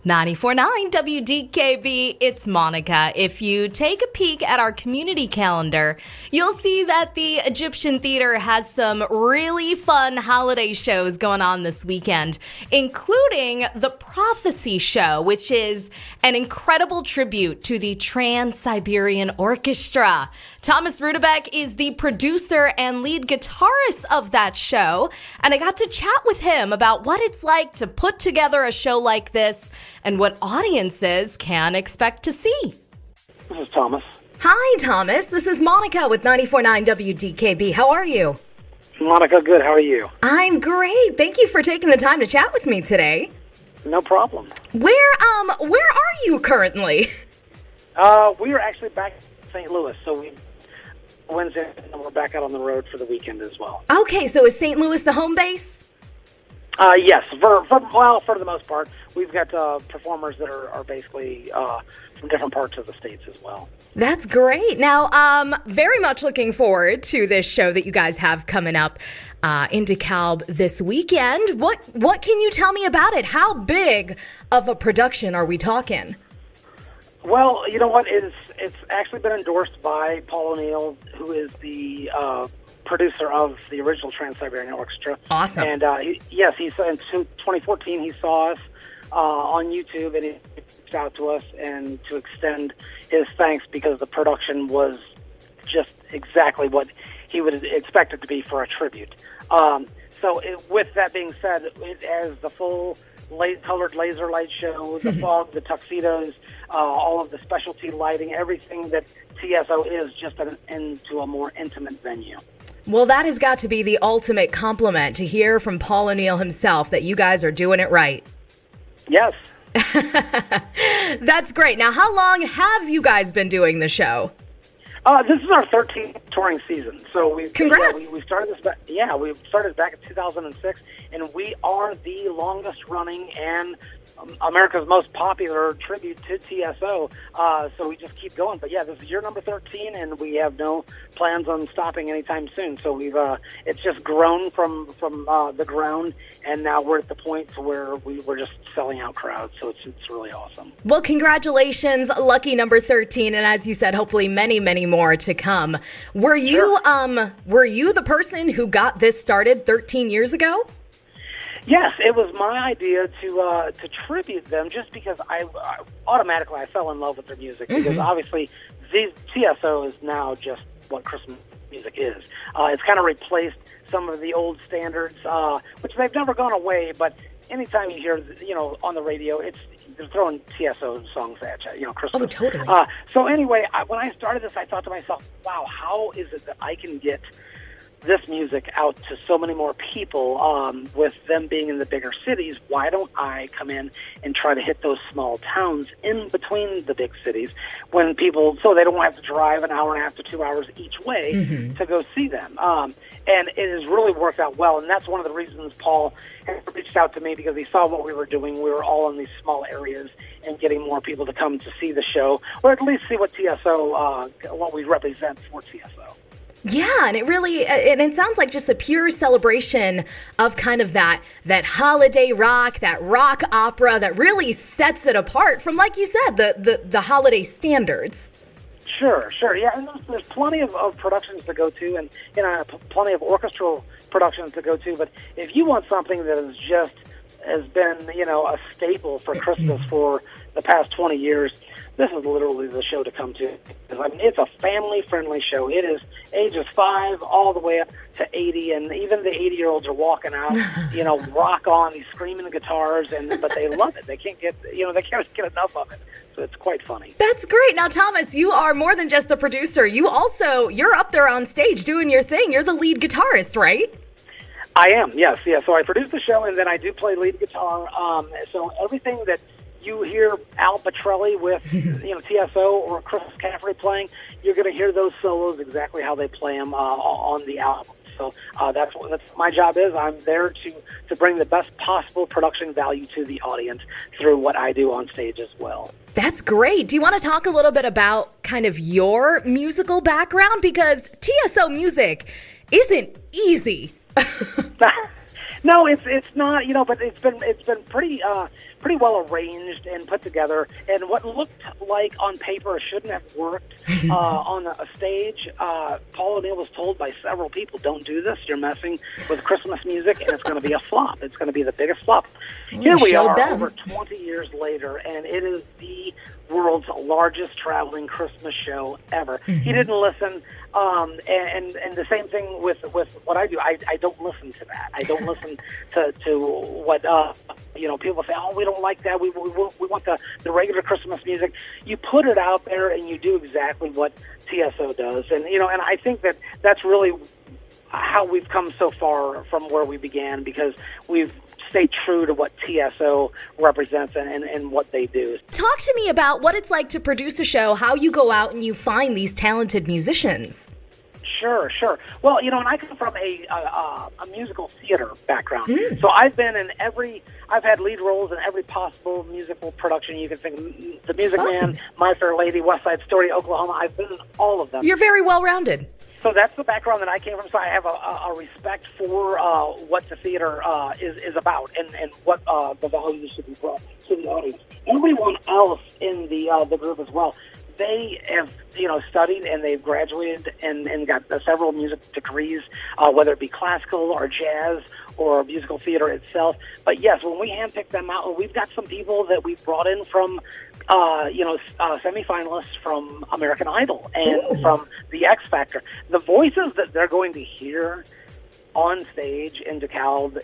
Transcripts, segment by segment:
94.9 WDKB, it's Monica. If you take a peek at our community calendar, you'll see that the Egyptian Theater has some really fun holiday shows going on this weekend, including the Prophecy Show, which is an incredible tribute to the Trans-Siberian Orchestra. Thomas Rudebeck is the producer and lead guitarist of that show, and I got to chat with him about what it's like to put together a show like this and what audiences can expect to see. This is Thomas. Hi, Thomas. This is Monica with 94.9 WDKB. How are you? Monica, good. How are you? I'm great. Thank you for taking the time to chat with me today. No problem. Where are you currently? We are actually back in St. Louis, so Wednesday, and we're back out on the road for the weekend as well. Okay, so is St. Louis the home base? Yes, for the most part. We've got performers that are basically from different parts of the states as well. That's great. Now, very much looking forward to this show that you guys have coming up in DeKalb this weekend. What can you tell me about it? How big of a production are we talking? Well, you know what? It's actually been endorsed by Paul O'Neill, who is the producer of the original Trans-Siberian Orchestra. Awesome. And in 2014 he saw us on YouTube, and he reached out to us and to extend his thanks because the production was just exactly what he would expect it to be for a tribute. With that being said, it has the full colored laser light show, the fog, the tuxedos, all of the specialty lighting, everything that TSO is, just into a more intimate venue. Well, that has got to be the ultimate compliment to hear from Paul O'Neill himself that you guys are doing it right. Yes. That's great. Now, how long have you guys been doing the show? This is our 13th touring season. So Congrats. We started this back. Yeah, we started back in 2006, and we are the longest running and America's most popular tribute to TSO. So we just keep going. But yeah, this is year number 13, and we have no plans on stopping anytime soon. So it's just grown from the ground, and now we're at the point to where we're just selling out crowds. So it's really awesome. Well, congratulations, lucky number 13, and as you said, hopefully many, many more to come. Were you the person who got this started 13 years ago? Yes, it was my idea to tribute them, just because I automatically fell in love with their music, because obviously TSO is now just what Christmas music is. It's kind of replaced some of the old standards, which they've never gone away, but anytime you hear, on the radio, they're throwing TSO songs at you, Christmas. Oh, totally. So anyway, when I started this, I thought to myself, wow, how is it that I can get this music out to so many more people, with them being in the bigger cities? Why don't I come in and try to hit those small towns in between the big cities when people, so they don't have to drive an hour and a half to 2 hours each way to go see them. And it has really worked out well, and that's one of the reasons Paul reached out to me, because he saw what we were doing. We were all in these small areas and getting more people to come to see the show, or at least see what TSO, what we represent for TSO. Yeah, and it sounds like just a pure celebration of kind of that holiday rock, that rock opera that really sets it apart from, like you said, the holiday standards. Sure, yeah, and there's plenty of productions to go to, and plenty of orchestral productions to go to. But if you want something that has been a staple for Christmas for the past 20 years, this is literally the show to come to. I mean, it's a family-friendly show. It is ages 5 all the way up to 80, and even the 80-year-olds are walking out, rock on, these screaming guitars, but they love it. They can't get get enough of it. So it's quite funny. That's great. Now, Thomas, you are more than just the producer. You're up there on stage doing your thing. You're the lead guitarist, right? I am, yes. So I produce the show, and then I do play lead guitar. So everything that you hear Al Petrelli with, TSO, or Chris Caffrey playing, you're going to hear those solos exactly how they play them on the album. So that's what my job is. I'm there to bring the best possible production value to the audience through what I do on stage as well. That's great. Do you want to talk a little bit about kind of your musical background? Because TSO music isn't easy. No, it's not, but it's been pretty well arranged and put together. And what looked like on paper shouldn't have worked on a stage. Paul O'Neill was told by several people, "Don't do this. You're messing with Christmas music, and it's going to be a flop. It's going to be the biggest flop." Here we are, over 20 years later, and it is the world's largest traveling Christmas show ever. He didn't listen, and the same thing with what I do. I don't listen to that. I don't listen to what people say. Oh, we don't like that. We want the regular Christmas music. You put it out there, and you do exactly what TSO does, and and I think that's really how we've come so far from where we began, because we've stay true to what TSO represents and what they do. Talk to me about what it's like to produce a show, how you go out and you find these talented musicians. Sure. Well, and I come from a musical theater background. So I've been in I've had lead roles in every possible musical production you can think. The Music Man, My Fair Lady, West Side Story, Oklahoma. I've been in all of them. You're very well-rounded. So that's the background that I came from. So I have a respect for what the theater is about and what the values should be brought to the audience. Everyone else in the group as well, they have studied and they've graduated and got several music degrees, whether it be classical or jazz or musical theater itself. But yes, when we handpick them out, we've got some people that we've brought in from semifinalists from American Idol and from the X Factor. The voices that they're going to hear on stage in DeKalb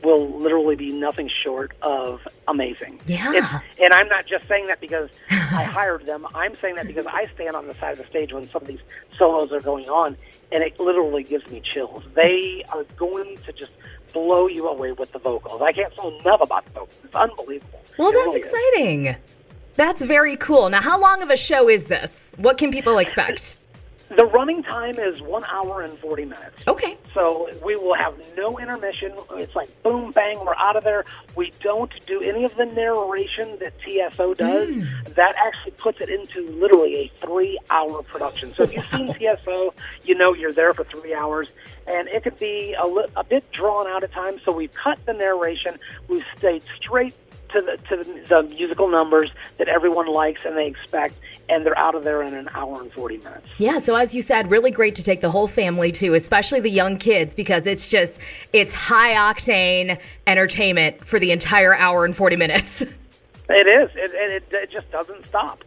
will literally be nothing short of amazing. Yeah. And I'm not just saying that because I hired them. I'm saying that because I stand on the side of the stage when some of these solos are going on, and it literally gives me chills. They are going to just blow you away with the vocals. I can't say enough about the vocals. It's unbelievable. Well, that's exciting. That's very cool. Now, how long of a show is this? What can people expect? The running time is 1 hour and 40 minutes. Okay. So we will have no intermission. It's like boom, bang, we're out of there. We don't do any of the narration that TSO does. That actually puts it into literally a 3-hour production. So if you've seen TSO, you're there for 3 hours. And it could be a bit drawn out at times. So we've cut the narration. We've stayed straight to the musical numbers that everyone likes and they expect, and they're out of there in 1 hour and 40 minutes. Yeah, so as you said, really great to take the whole family to, especially the young kids, because it's high-octane entertainment for the entire hour and 40 minutes. It is. It just doesn't stop.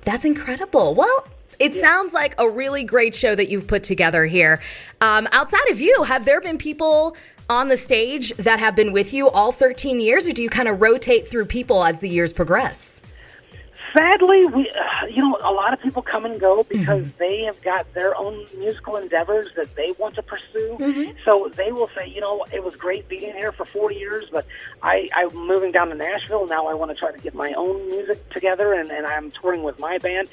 That's incredible. Well, it sounds like a really great show that you've put together here. Outside of you, have there been people on the stage that have been with you all 13 years, or do you kind of rotate through people as the years progress? Sadly, a lot of people come and go because they have got their own musical endeavors that they want to pursue. So they will say, it was great being here for 4 years, but I'm moving down to Nashville. Now I want to try to get my own music together, and I'm touring with my band.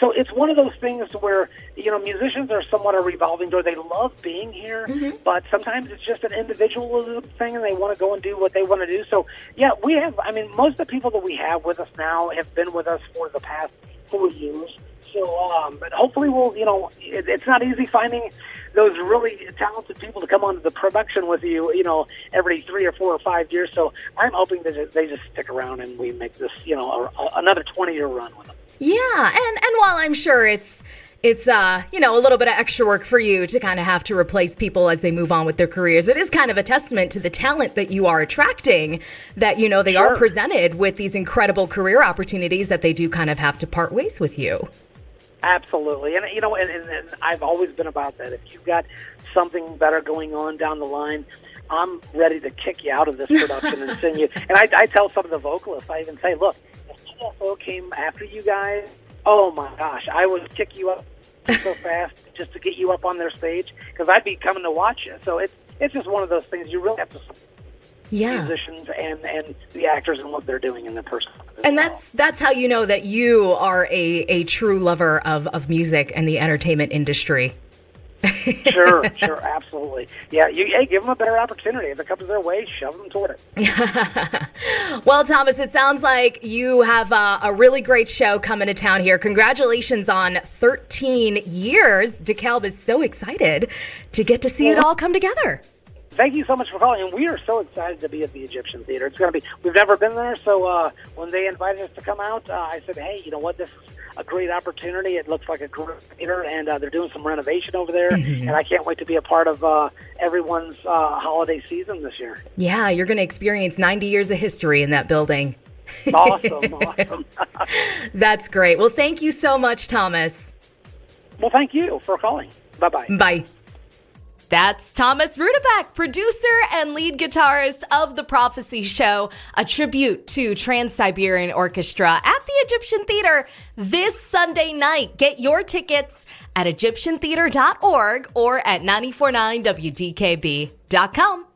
So it's one of those things where, musicians are somewhat a revolving door. They love being here, but sometimes it's just an individual thing, and they want to go and do what they want to do. So, yeah, we have, most of the people that we have with us now have been with us for the past 4 years. So, but hopefully it's not easy finding those really talented people to come onto the production with you, every 3 or 4 or 5 years. So I'm hoping that they just stick around and we make this, another 20-year run with them. Yeah, and while I'm sure it's a little bit of extra work for you to kind of have to replace people as they move on with their careers, it is kind of a testament to the talent that you are attracting, that, they are presented with these incredible career opportunities that they do kind of have to part ways with you. Absolutely. And, and I've always been about that. If you've got something better going on down the line, I'm ready to kick you out of this production and send you. And I tell some of the vocalists, I even say, look, if TSO came after you guys, oh my gosh, I would kick you up so fast just to get you up on their stage, because I'd be coming to watch you. So it's just one of those things you really have to support musicians and the actors and what they're doing in their personal life. And that's how you know that you are a true lover of music and the entertainment industry. Sure, absolutely. Yeah, give them a better opportunity. If it comes their way, shove them toward it. Well, Thomas, it sounds like you have a really great show coming to town here. Congratulations on 13 years. DeKalb is so excited to get to see it all come together. Thank you so much for calling, and we are so excited to be at the Egyptian Theater. It's going to be, we've never been there, so when they invited us to come out, I said, hey, you know what, this is a great opportunity. It looks like a great theater, and they're doing some renovation over there, and I can't wait to be a part of everyone's holiday season this year. Yeah, you're going to experience 90 years of history in that building. Awesome. That's great. Well, thank you so much, Thomas. Well, thank you for calling. Bye-bye. Bye. That's Thomas Rudebeck, producer and lead guitarist of The Prophecy Show, a tribute to Trans-Siberian Orchestra at the Egyptian Theater this Sunday night. Get your tickets at egyptiantheater.org or at 949wdkb.com.